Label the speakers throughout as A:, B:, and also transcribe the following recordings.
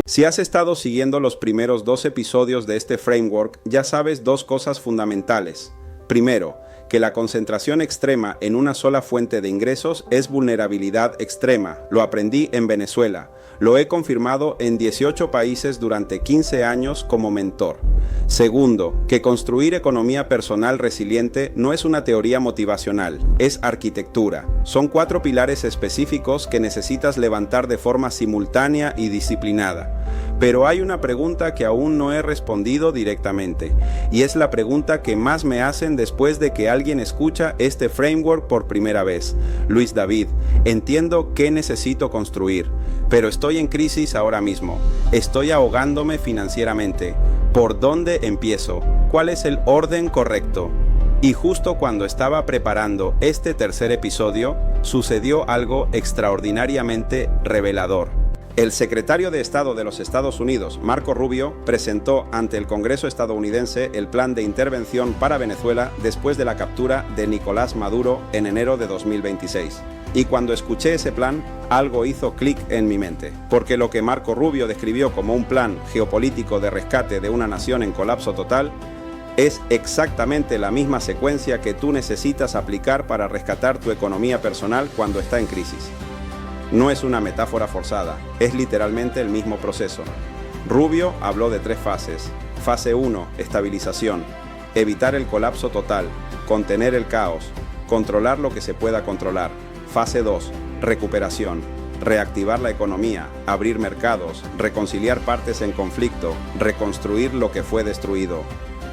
A: Si has estado siguiendo los primeros 2 episodios de este framework, ya sabes 2 cosas fundamentales. Primero, que la concentración extrema en una sola fuente de ingresos es vulnerabilidad extrema. Lo aprendí en Venezuela. Lo he confirmado en 18 países durante 15 años como mentor. Segundo, que construir economía personal resiliente no es una teoría motivacional, es arquitectura. Son 4 pilares específicos que necesitas levantar de forma simultánea y disciplinada. Pero hay una pregunta que aún no he respondido directamente, y es la pregunta que más me hacen después de que alguien escucha este framework por primera vez. Luis David, entiendo qué necesito construir, pero estoy en crisis ahora mismo. Estoy ahogándome financieramente. ¿Por dónde empiezo? ¿Cuál es el orden correcto? Y justo cuando estaba preparando este tercer episodio, sucedió algo extraordinariamente revelador. El secretario de Estado de los Estados Unidos, Marco Rubio, presentó ante el Congreso estadounidense el plan de intervención para Venezuela después de la captura de Nicolás Maduro en enero de 2026. Y cuando escuché ese plan, algo hizo clic en mi mente, porque lo que Marco Rubio describió como un plan geopolítico de rescate de una nación en colapso total es exactamente la misma secuencia que tú necesitas aplicar para rescatar tu economía personal cuando está en crisis. No es una metáfora forzada, es literalmente el mismo proceso. Rubio habló de 3 fases. Fase 1, estabilización. Evitar el colapso total, contener el caos, controlar lo que se pueda controlar. Fase 2, recuperación. Reactivar la economía, abrir mercados, reconciliar partes en conflicto, reconstruir lo que fue destruido.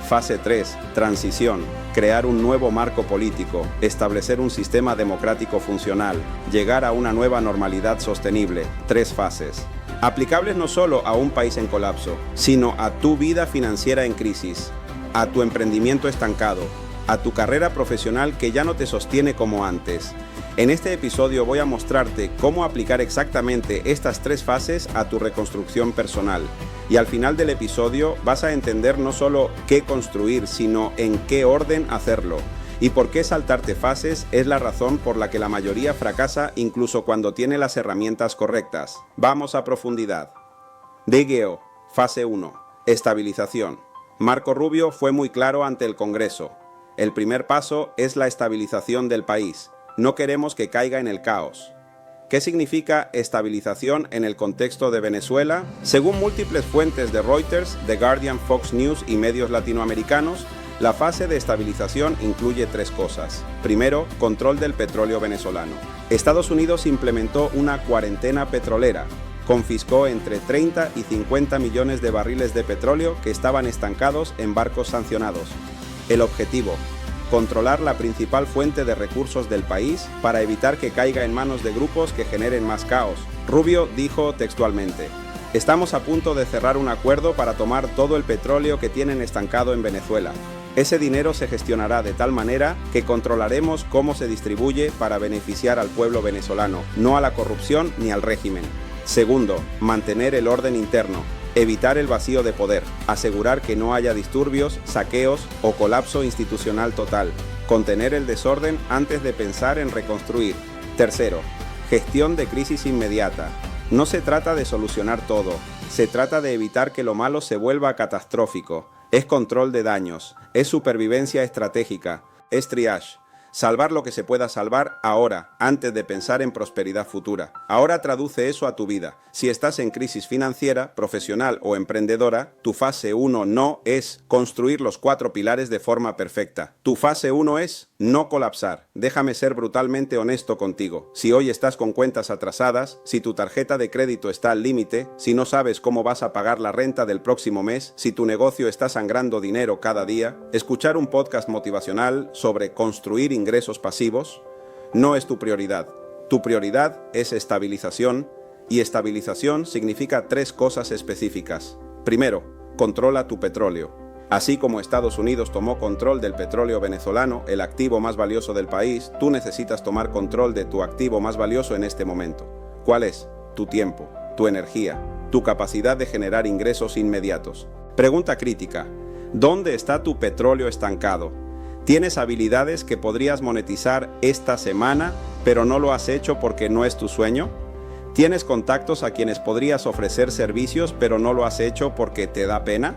A: Fase 3, transición, crear un nuevo marco político, establecer un sistema democrático funcional, llegar a una nueva normalidad sostenible. 3 fases. Aplicables no solo a un país en colapso, sino a tu vida financiera en crisis, a tu emprendimiento estancado, a tu carrera profesional que ya no te sostiene como antes. En este episodio voy a mostrarte cómo aplicar exactamente estas 3 fases a tu reconstrucción personal. Y al final del episodio vas a entender no solo qué construir, sino en qué orden hacerlo. Y por qué saltarte fases es la razón por la que la mayoría fracasa incluso cuando tiene las herramientas correctas. Vamos a profundidad. DGO, fase 1, estabilización. Marco Rubio fue muy claro ante el Congreso. El primer paso es la estabilización del país. No queremos que caiga en el caos. ¿Qué significa estabilización en el contexto de Venezuela? Según múltiples fuentes de Reuters, The Guardian, Fox News y medios latinoamericanos, la fase de estabilización incluye 3 cosas. Primero, control del petróleo venezolano. Estados Unidos implementó una cuarentena petrolera. Confiscó entre 30 y 50 millones de barriles de petróleo que estaban estancados en barcos sancionados. El objetivo: controlar la principal fuente de recursos del país para evitar que caiga en manos de grupos que generen más caos. Rubio dijo textualmente: estamos a punto de cerrar un acuerdo para tomar todo el petróleo que tienen estancado en Venezuela. Ese dinero se gestionará de tal manera que controlaremos cómo se distribuye para beneficiar al pueblo venezolano, no a la corrupción ni al régimen. Segundo, mantener el orden interno. Evitar el vacío de poder, asegurar que no haya disturbios, saqueos o colapso institucional total, contener el desorden antes de pensar en reconstruir. Tercero, gestión de crisis inmediata. No se trata de solucionar todo, se trata de evitar que lo malo se vuelva catastrófico. Es control de daños, es supervivencia estratégica, es triage. Salvar lo que se pueda salvar ahora, antes de pensar en prosperidad futura. Ahora traduce eso a tu vida. Si estás en crisis financiera, profesional o emprendedora, tu fase 1 no es construir los 4 pilares de forma perfecta. Tu fase 1 es no colapsar. Déjame ser brutalmente honesto contigo. Si hoy estás con cuentas atrasadas, si tu tarjeta de crédito está al límite, si no sabes cómo vas a pagar la renta del próximo mes, si tu negocio está sangrando dinero cada día, escuchar un podcast motivacional sobre construir ingresos pasivos no es tu prioridad. Tu prioridad es estabilización, y estabilización significa 3 cosas específicas. Primero, controla tu petróleo. Así como Estados Unidos tomó control del petróleo venezolano, el activo más valioso del país, tú necesitas tomar control de tu activo más valioso en este momento. ¿Cuál es? Tu tiempo, tu energía, tu capacidad de generar ingresos inmediatos. Pregunta crítica: ¿dónde está tu petróleo estancado? ¿Tienes habilidades que podrías monetizar esta semana, pero no lo has hecho porque no es tu sueño? ¿Tienes contactos a quienes podrías ofrecer servicios pero no lo has hecho porque te da pena?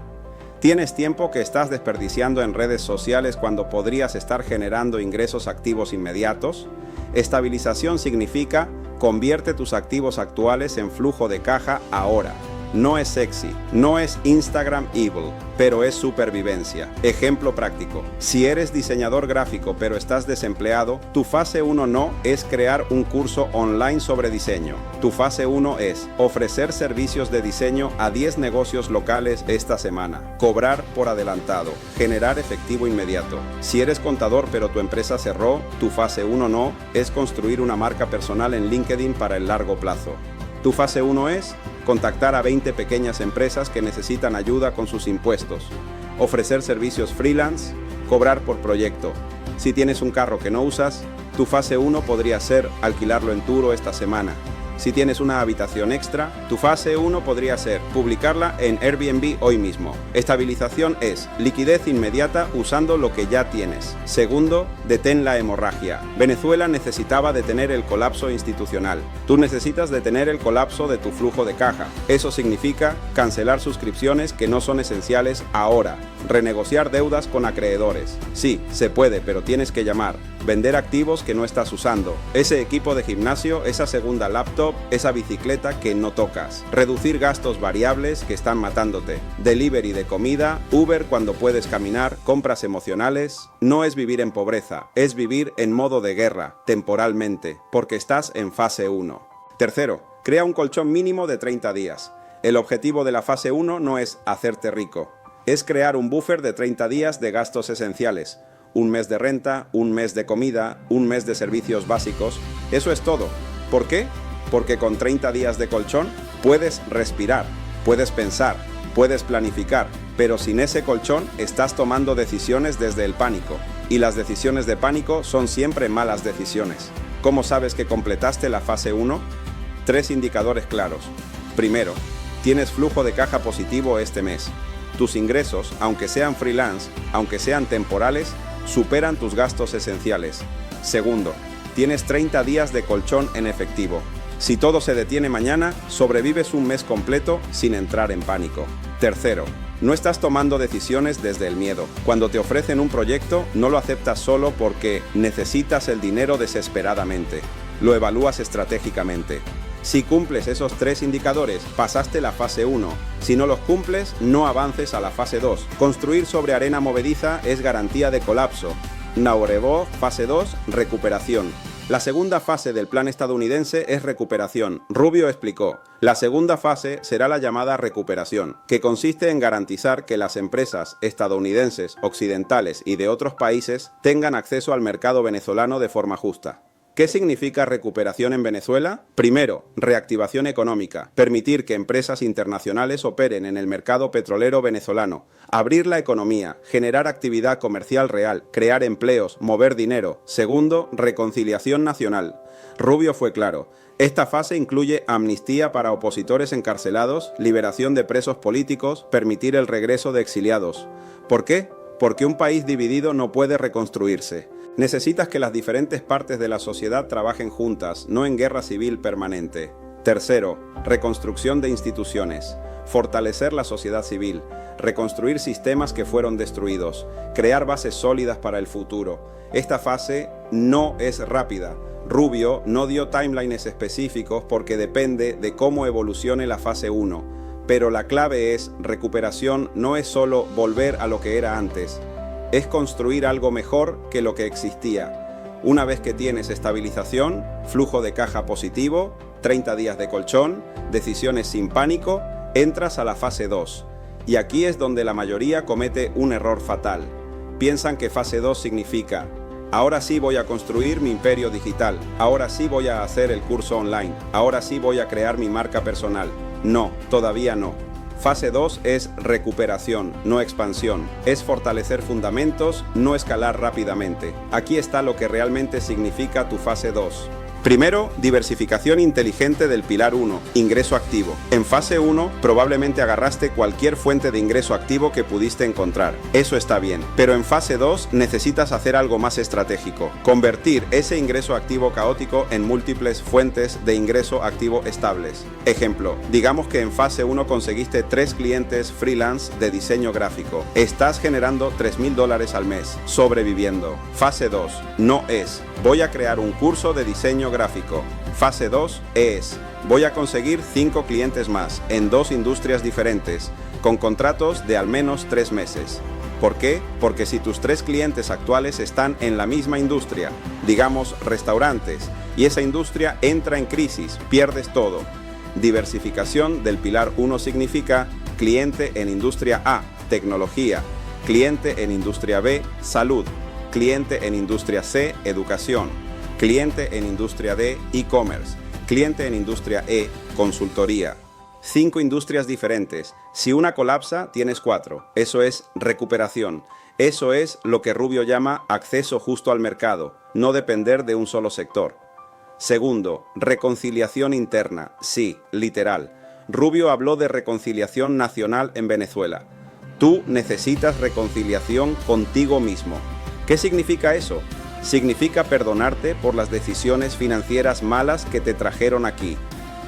A: ¿Tienes tiempo que estás desperdiciando en redes sociales cuando podrías estar generando ingresos activos inmediatos? Estabilización significa convierte tus activos actuales en flujo de caja ahora. No es sexy, no es Instagram evil, pero es supervivencia. Ejemplo práctico. Si eres diseñador gráfico pero estás desempleado, tu fase 1 no es crear un curso online sobre diseño. Tu fase 1 es ofrecer servicios de diseño a 10 negocios locales esta semana, cobrar por adelantado, generar efectivo inmediato. Si eres contador pero tu empresa cerró, tu fase 1 no es construir una marca personal en LinkedIn para el largo plazo. Tu fase 1 es contactar a 20 pequeñas empresas que necesitan ayuda con sus impuestos, ofrecer servicios freelance, cobrar por proyecto. Si tienes un carro que no usas, tu fase 1 podría ser alquilarlo en Turo esta semana. Si tienes una habitación extra, tu fase 1 podría ser publicarla en Airbnb hoy mismo. Estabilización es liquidez inmediata usando lo que ya tienes. Segundo, detén la hemorragia. Venezuela necesitaba detener el colapso institucional. Tú necesitas detener el colapso de tu flujo de caja. Eso significa cancelar suscripciones que no son esenciales ahora. Renegociar deudas con acreedores. Sí, se puede, pero tienes que llamar. Vender activos que no estás usando. Ese equipo de gimnasio, esa segunda laptop, esa bicicleta que no tocas. Reducir gastos variables que están matándote. Delivery de comida, Uber cuando puedes caminar, compras emocionales. No es vivir en pobreza, es vivir en modo de guerra, temporalmente, porque estás en fase 1. Tercero, crea un colchón mínimo de 30 días. El objetivo de la fase 1 no es hacerte rico. Es crear un buffer de 30 días de gastos esenciales. Un mes de renta, un mes de comida, un mes de servicios básicos. Eso es todo. ¿Por qué? Porque con 30 días de colchón puedes respirar, puedes pensar, puedes planificar, pero sin ese colchón estás tomando decisiones desde el pánico. Y las decisiones de pánico son siempre malas decisiones. ¿Cómo sabes que completaste la fase 1? 3 indicadores claros. Primero, tienes flujo de caja positivo este mes. Tus ingresos, aunque sean freelance, aunque sean temporales, superan tus gastos esenciales. Segundo, tienes 30 días de colchón en efectivo. Si todo se detiene mañana, sobrevives un mes completo sin entrar en pánico. Tercero, no estás tomando decisiones desde el miedo. Cuando te ofrecen un proyecto, no lo aceptas solo porque necesitas el dinero desesperadamente. Lo evalúas estratégicamente. Si cumples esos 3 indicadores, pasaste la fase 1. Si no los cumples, no avances a la fase 2. Construir sobre arena movediza es garantía de colapso. Naurevo, fase 2, recuperación. La segunda fase del plan estadounidense es recuperación. Rubio explicó, la segunda fase será la llamada recuperación, que consiste en garantizar que las empresas estadounidenses, occidentales y de otros países tengan acceso al mercado venezolano de forma justa. ¿Qué significa recuperación en Venezuela? Primero, reactivación económica, permitir que empresas internacionales operen en el mercado petrolero venezolano, abrir la economía, generar actividad comercial real, crear empleos, mover dinero. Segundo, reconciliación nacional. Rubio fue claro. Esta fase incluye amnistía para opositores encarcelados, liberación de presos políticos, permitir el regreso de exiliados. ¿Por qué? Porque un país dividido no puede reconstruirse. Necesitas que las diferentes partes de la sociedad trabajen juntas, no en guerra civil permanente. Tercero, reconstrucción de instituciones. Fortalecer la sociedad civil, reconstruir sistemas que fueron destruidos, crear bases sólidas para el futuro. Esta fase no es rápida. Rubio no dio timelines específicos porque depende de cómo evolucione la fase 1. Pero la clave es, recuperación no es solo volver a lo que era antes. Es construir algo mejor que lo que existía. Una vez que tienes estabilización, flujo de caja positivo, 30 días de colchón, decisiones sin pánico, entras a la fase 2. Y aquí es donde la mayoría comete un error fatal. Piensan que fase 2 significa, ahora sí voy a construir mi imperio digital, ahora sí voy a hacer el curso online, ahora sí voy a crear mi marca personal. No, todavía no. Fase 2 es recuperación, no expansión. Es fortalecer fundamentos, no escalar rápidamente. Aquí está lo que realmente significa tu fase 2. Primero, diversificación inteligente del pilar 1, ingreso activo. En fase 1, probablemente agarraste cualquier fuente de ingreso activo que pudiste encontrar. Eso está bien. Pero en fase 2, necesitas hacer algo más estratégico. Convertir ese ingreso activo caótico en múltiples fuentes de ingreso activo estables. Ejemplo, digamos que en fase 1 conseguiste 3 clientes freelance de diseño gráfico. Estás generando $3,000 al mes, sobreviviendo. Fase 2, no es: voy a crear un curso de diseño gráfico. Fase 2 es: voy a conseguir 5 clientes más en 2 industrias diferentes, con contratos de al menos 3 meses. ¿Por qué? Porque si tus 3 clientes actuales están en la misma industria, digamos restaurantes, y esa industria entra en crisis, pierdes todo. Diversificación del pilar 1 significa cliente en industria A, tecnología; cliente en industria B, salud; cliente en industria C, educación; cliente en industria D, e-commerce; cliente en industria E, consultoría. 5 industrias diferentes. Si una colapsa, tienes 4. Eso es recuperación. Eso es lo que Rubio llama acceso justo al mercado, no depender de un solo sector. Segundo, reconciliación interna. Sí, literal. Rubio habló de reconciliación nacional en Venezuela. Tú necesitas reconciliación contigo mismo. ¿Qué significa eso? Significa perdonarte por las decisiones financieras malas que te trajeron aquí.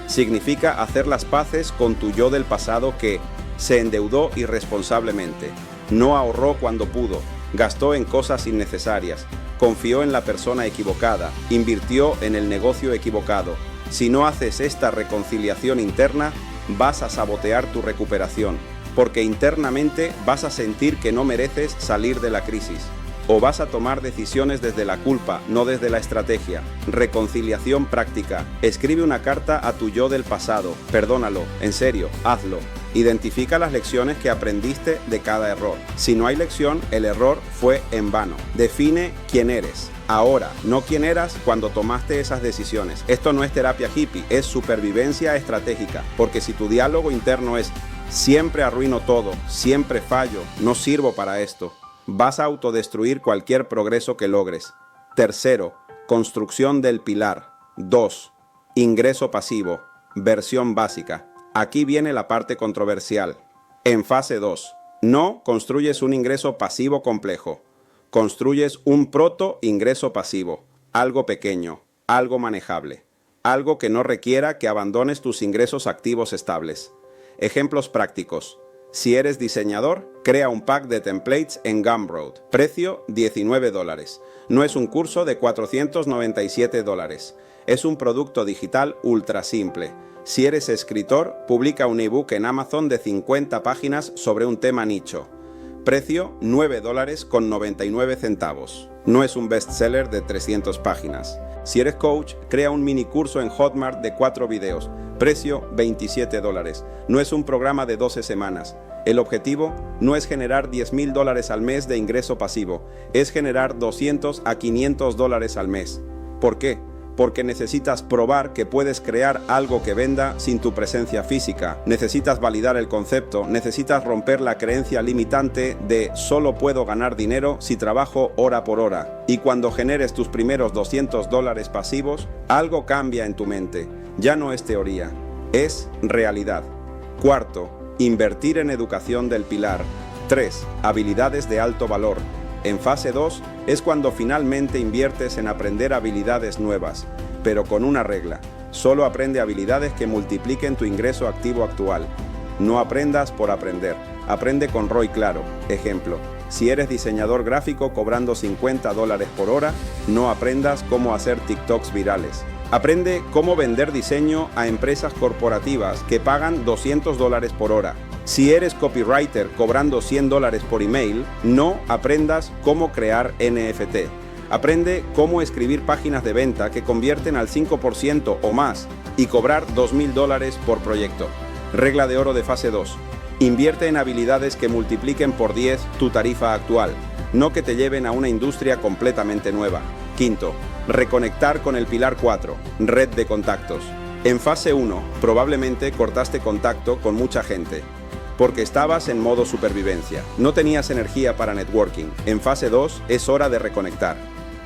A: Significa hacer las paces con tu yo del pasado que se endeudó irresponsablemente, no ahorró cuando pudo, gastó en cosas innecesarias, confió en la persona equivocada, invirtió en el negocio equivocado. Si no haces esta reconciliación interna, vas a sabotear tu recuperación, porque internamente vas a sentir que no mereces salir de la crisis. O vas a tomar decisiones desde la culpa, no desde la estrategia. Reconciliación práctica. Escribe una carta a tu yo del pasado. Perdónalo, en serio, hazlo. Identifica las lecciones que aprendiste de cada error. Si no hay lección, el error fue en vano. Define quién eres ahora, no quién eras cuando tomaste esas decisiones. Esto no es terapia hippie, es supervivencia estratégica. Porque si tu diálogo interno es: siempre arruino todo, siempre fallo, no sirvo para esto, vas a autodestruir cualquier progreso que logres. Tercero, construcción del pilar. 2. Ingreso pasivo, versión básica. Aquí viene la parte controversial. En fase 2, no construyes un ingreso pasivo complejo. Construyes un proto ingreso pasivo, algo pequeño, algo manejable, algo que no requiera que abandones tus ingresos activos estables. Ejemplos prácticos. Si eres diseñador, crea un pack de templates en Gumroad. Precio $19. No es un curso de $497. Es un producto digital ultra simple. Si eres escritor, publica un ebook en Amazon de 50 páginas sobre un tema nicho. Precio $9.99. No es un bestseller de 300 páginas. Si eres coach, crea un mini curso en Hotmart de 4 videos. Precio $27. No es un programa de 12 semanas. El objetivo no es generar $10,000 al mes de ingreso pasivo, es generar $200 a $500 al mes. ¿Por qué? Porque necesitas probar que puedes crear algo que venda sin tu presencia física. Necesitas validar el concepto, necesitas romper la creencia limitante de solo puedo ganar dinero si trabajo hora por hora. Y cuando generes tus primeros $200 pasivos, algo cambia en tu mente. Ya no es teoría, es realidad. Cuarto, invertir en educación del pilar. 3. Habilidades de alto valor. En fase 2 es cuando finalmente inviertes en aprender habilidades nuevas, pero con una regla: solo aprende habilidades que multipliquen tu ingreso activo actual. No aprendas por aprender, aprende con ROI claro. Ejemplo, si eres diseñador gráfico cobrando $50 por hora, no aprendas cómo hacer TikToks virales. Aprende cómo vender diseño a empresas corporativas que pagan $200 por hora. Si eres copywriter cobrando $100 por email, no aprendas cómo crear NFT. Aprende cómo escribir páginas de venta que convierten al 5% o más y cobrar $2,000 por proyecto. Regla de oro de fase 2. Invierte en habilidades que multipliquen por 10 tu tarifa actual, no que te lleven a una industria completamente nueva. Quinto, reconectar con el pilar 4, red de contactos. En fase 1, probablemente cortaste contacto con mucha gente, porque estabas en modo supervivencia. No tenías energía para networking. En fase 2 es hora de reconectar.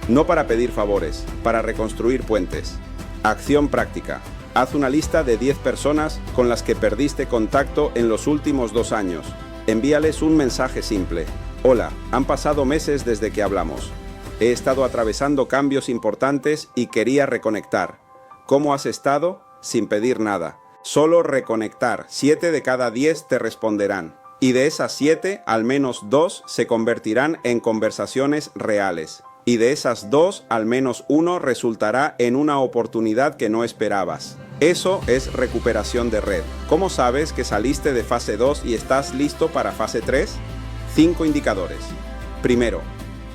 A: No para pedir favores, para reconstruir puentes. Acción práctica. Haz una lista de 10 personas con las que perdiste contacto en los últimos 2 años. Envíales un mensaje simple. Hola, han pasado meses desde que hablamos. He estado atravesando cambios importantes y quería reconectar. ¿Cómo has estado? Sin pedir nada. Solo reconectar. 7 de cada 10 te responderán. Y de esas 7, al menos 2 se convertirán en conversaciones reales. Y de esas 2, al menos 1 resultará en una oportunidad que no esperabas. Eso es recuperación de red. ¿Cómo sabes que saliste de fase 2 y estás listo para fase 3? 5 indicadores. Primero,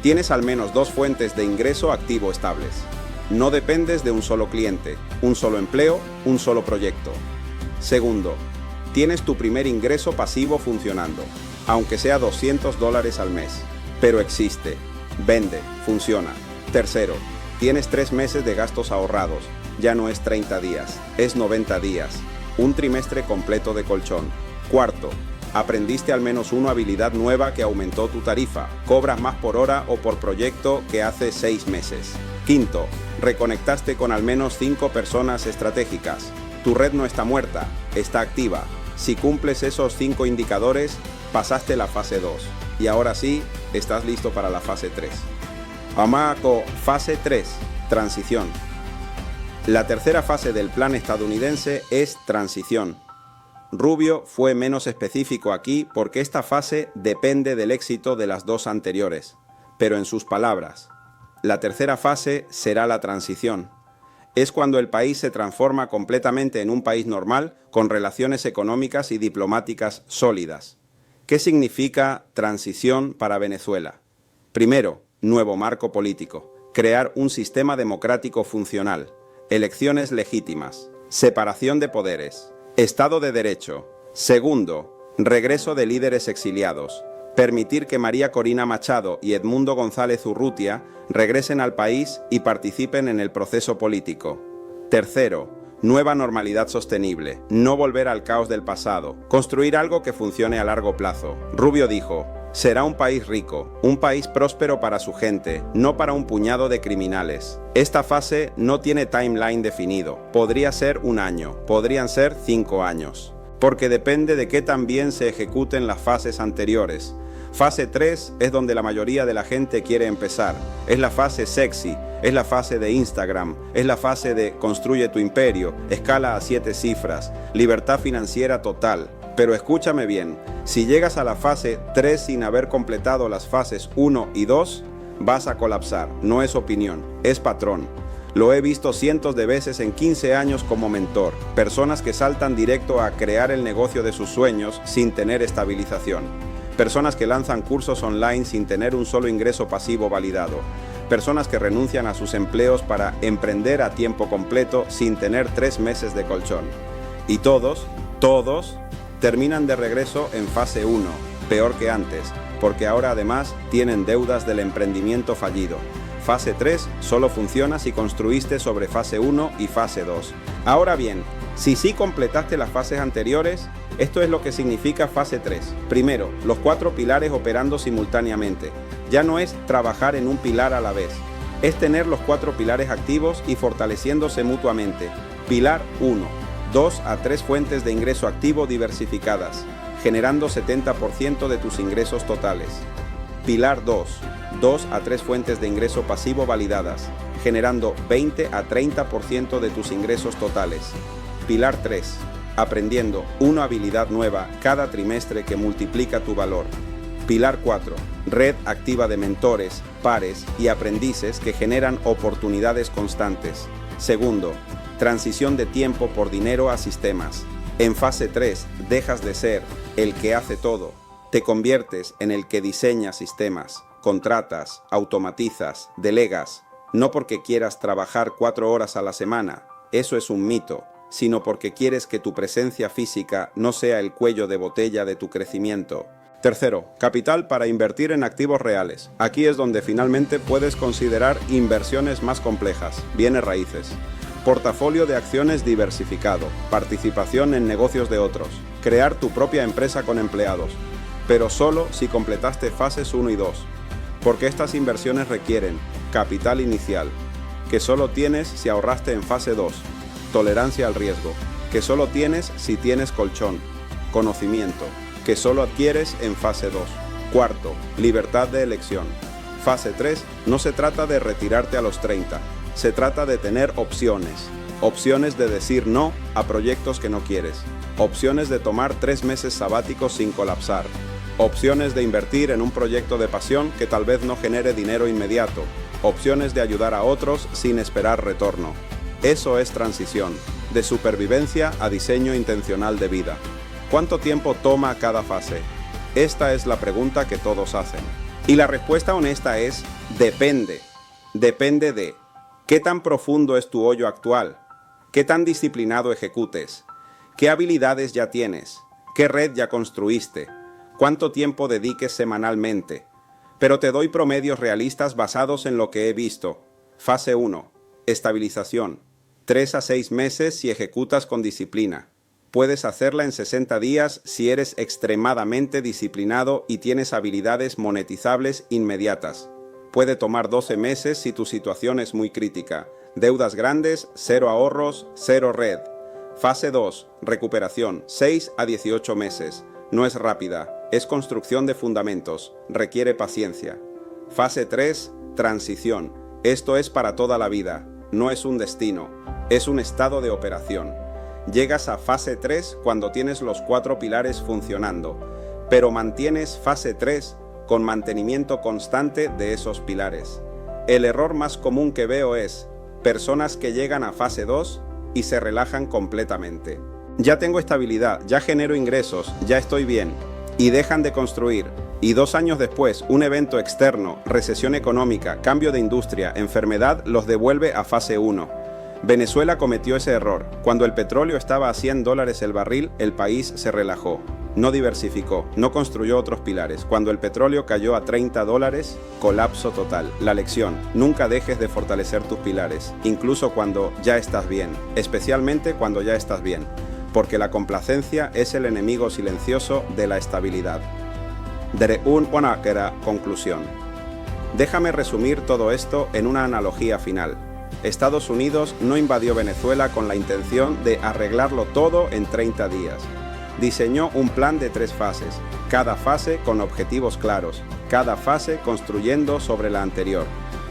A: tienes al menos 2 fuentes de ingreso activo estables. No dependes de un solo cliente, un solo empleo, un solo proyecto. Segundo, tienes tu primer ingreso pasivo funcionando, aunque sea $200 al mes, pero existe, vende, funciona. Tercero, tienes 3 meses de gastos ahorrados, ya no es 30 días, es 90 días, un trimestre completo de colchón. Cuarto, aprendiste al menos una habilidad nueva que aumentó tu tarifa, cobras más por hora o por proyecto que hace 6 meses. Quinto, reconectaste con al menos 5 personas estratégicas. Tu red no está muerta, está activa. Si cumples esos 5 indicadores, pasaste la fase 2. Y ahora sí, estás listo para la fase 3. Amako, fase 3, transición. La tercera fase del plan estadounidense es transición. Rubio fue menos específico aquí porque esta fase depende del éxito de las 2 anteriores. Pero en sus palabras, la tercera fase será la transición. Es cuando el país se transforma completamente en un país normal con relaciones económicas y diplomáticas sólidas. ¿Qué significa transición para Venezuela? Primero, nuevo marco político. Crear un sistema democrático funcional. Elecciones legítimas. Separación de poderes. Estado de Derecho. Segundo, regreso de líderes exiliados. Permitir que María Corina Machado y Edmundo González Urrutia regresen al país y participen en el proceso político. Tercero, nueva normalidad sostenible, no volver al caos del pasado, construir algo que funcione a largo plazo. Rubio dijo, será un país rico, un país próspero para su gente, no para un puñado de criminales. Esta fase no tiene timeline definido, podría ser 1 año, podrían ser 5 años, porque depende de qué tan bien se ejecuten las fases anteriores. Fase 3 es donde la mayoría de la gente quiere empezar. Es la fase sexy, es la fase de Instagram, es la fase de construye tu imperio, escala a 7 cifras, libertad financiera total. Pero escúchame bien, si llegas a la fase 3 sin haber completado las fases 1 y 2, vas a colapsar. No es opinión, es patrón. Lo he visto cientos de veces en 15 años como mentor. Personas que saltan directo a crear el negocio de sus sueños sin tener estabilización. Personas que lanzan cursos online sin tener un solo ingreso pasivo validado. Personas que renuncian a sus empleos para emprender a tiempo completo sin tener 3 meses de colchón. Y todos terminan de regreso en fase 1, peor que antes, porque ahora además tienen deudas del emprendimiento fallido. Fase 3 solo funciona si construiste sobre fase 1 y fase 2. Ahora bien, si sí completaste las fases anteriores, esto es lo que significa fase 3. Primero, los 4 pilares operando simultáneamente. Ya no es trabajar en un pilar a la vez. Es tener los 4 pilares activos y fortaleciéndose mutuamente. Pilar 1. 2 a 3 fuentes de ingreso activo diversificadas, generando 70% de tus ingresos totales. Pilar 2. 2 a 3 fuentes de ingreso pasivo validadas, generando 20 a 30% de tus ingresos totales. Pilar 3. Aprendiendo una habilidad nueva cada trimestre que multiplica tu valor. Pilar 4. Red activa de mentores, pares y aprendices que generan oportunidades constantes. Segundo, transición de tiempo por dinero a sistemas. En fase 3, dejas de ser el que hace todo. Te conviertes en el que diseña sistemas, contratas, automatizas, delegas. No porque quieras trabajar 4 horas a la semana, eso es un mito, sino porque quieres que tu presencia física no sea el cuello de botella de tu crecimiento. Tercero, capital para invertir en activos reales. Aquí es donde finalmente puedes considerar inversiones más complejas, bienes raíces. Portafolio de acciones diversificado, participación en negocios de otros, crear tu propia empresa con empleados, pero solo si completaste fases 1 y 2, porque estas inversiones requieren capital inicial, que solo tienes si ahorraste en fase 2. Tolerancia al riesgo, que solo tienes si tienes colchón. Conocimiento, que solo adquieres en fase 2. Cuarto, libertad de elección. Fase 3 no se trata de retirarte a los 30, se trata de tener opciones. Opciones de decir no a proyectos que no quieres. Opciones de tomar 3 meses sabáticos sin colapsar. Opciones de invertir en un proyecto de pasión que tal vez no genere dinero inmediato. Opciones de ayudar a otros sin esperar retorno. Eso es transición, de supervivencia a diseño intencional de vida. ¿Cuánto tiempo toma cada fase? Esta es la pregunta que todos hacen. Y la respuesta honesta es, depende. Depende de qué tan profundo es tu hoyo actual, qué tan disciplinado ejecutes, qué habilidades ya tienes, qué red ya construiste, cuánto tiempo dediques semanalmente. Pero te doy promedios realistas basados en lo que he visto. Fase 1. Estabilización. 3 a 6 meses si ejecutas con disciplina. Puedes hacerla en 60 días si eres extremadamente disciplinado y tienes habilidades monetizables inmediatas. Puede tomar 12 meses si tu situación es muy crítica. Deudas grandes, 0 ahorros, 0 red. Fase 2. Recuperación. 6 a 18 meses. No es rápida, es construcción de fundamentos. Requiere paciencia. Fase 3. Transición. Esto es para toda la vida. No es un destino, es un estado de operación. Llegas a fase 3 cuando tienes los 4 pilares funcionando, pero mantienes fase 3 con mantenimiento constante de esos pilares. El error más común que veo es personas que llegan a fase 2 y se relajan completamente. Ya tengo estabilidad, ya genero ingresos, ya estoy bien, y dejan de construir. Y 2 años después, un evento externo, recesión económica, cambio de industria, enfermedad, los devuelve a fase 1. Venezuela cometió ese error. Cuando el petróleo estaba a $100 el barril, el país se relajó. No diversificó, no construyó otros pilares. Cuando el petróleo cayó a $30, colapso total. La lección: nunca dejes de fortalecer tus pilares, incluso cuando ya estás bien, especialmente cuando ya estás bien, porque la complacencia es el enemigo silencioso de la estabilidad. Conclusión. Déjame resumir todo esto en una analogía final. Estados Unidos no invadió Venezuela con la intención de arreglarlo todo en 30 días. Diseñó un plan de 3 fases, cada fase con objetivos claros, cada fase construyendo sobre la anterior.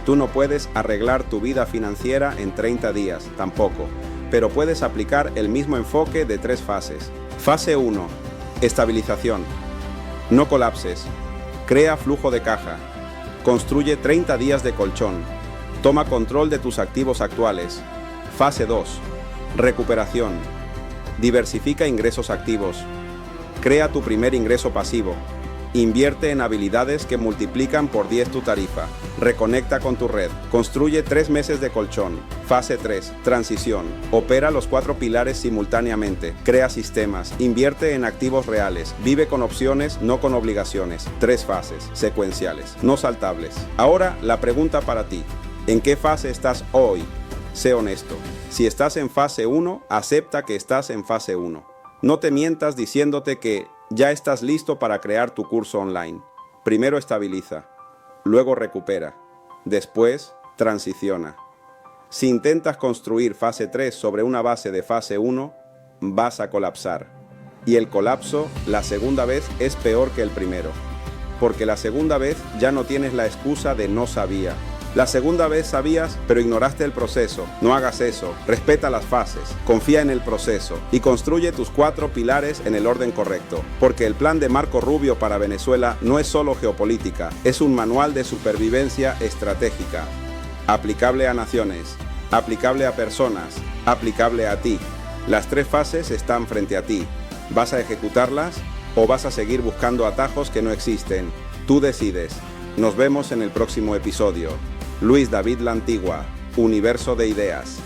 A: Tú no puedes arreglar tu vida financiera en 30 días, tampoco, pero puedes aplicar el mismo enfoque de 3 fases. Fase 1. Estabilización. No colapses. Crea flujo de caja. Construye 30 días de colchón. Toma control de tus activos actuales. Fase 2. Recuperación. Diversifica ingresos activos. Crea tu primer ingreso pasivo. Invierte en habilidades que multiplican por 10 tu tarifa. Reconecta con tu red. Construye 3 meses de colchón. Fase 3. Transición. Opera los 4 pilares simultáneamente. Crea sistemas. Invierte en activos reales. Vive con opciones, no con obligaciones. 3 fases secuenciales, no saltables. Ahora, la pregunta para ti. ¿En qué fase estás hoy? Sé honesto. Si estás en fase 1, acepta que estás en fase 1. No te mientas diciéndote que ya estás listo para crear tu curso online. Primero estabiliza, luego recupera, después transiciona. Si intentas construir fase 3 sobre una base de fase 1, vas a colapsar. Y el colapso, la segunda vez, es peor que el primero. Porque la segunda vez ya no tienes la excusa de no sabía. La segunda vez sabías, pero ignoraste el proceso. No hagas eso. Respeta las fases, confía en el proceso y construye tus 4 pilares en el orden correcto. Porque el plan de Marco Rubio para Venezuela no es solo geopolítica, es un manual de supervivencia estratégica. Aplicable a naciones, aplicable a personas, aplicable a ti. Las 3 fases están frente a ti. ¿Vas a ejecutarlas o vas a seguir buscando atajos que no existen? Tú decides. Nos vemos en el próximo episodio. Luis David La Antigua, Universo de Ideas.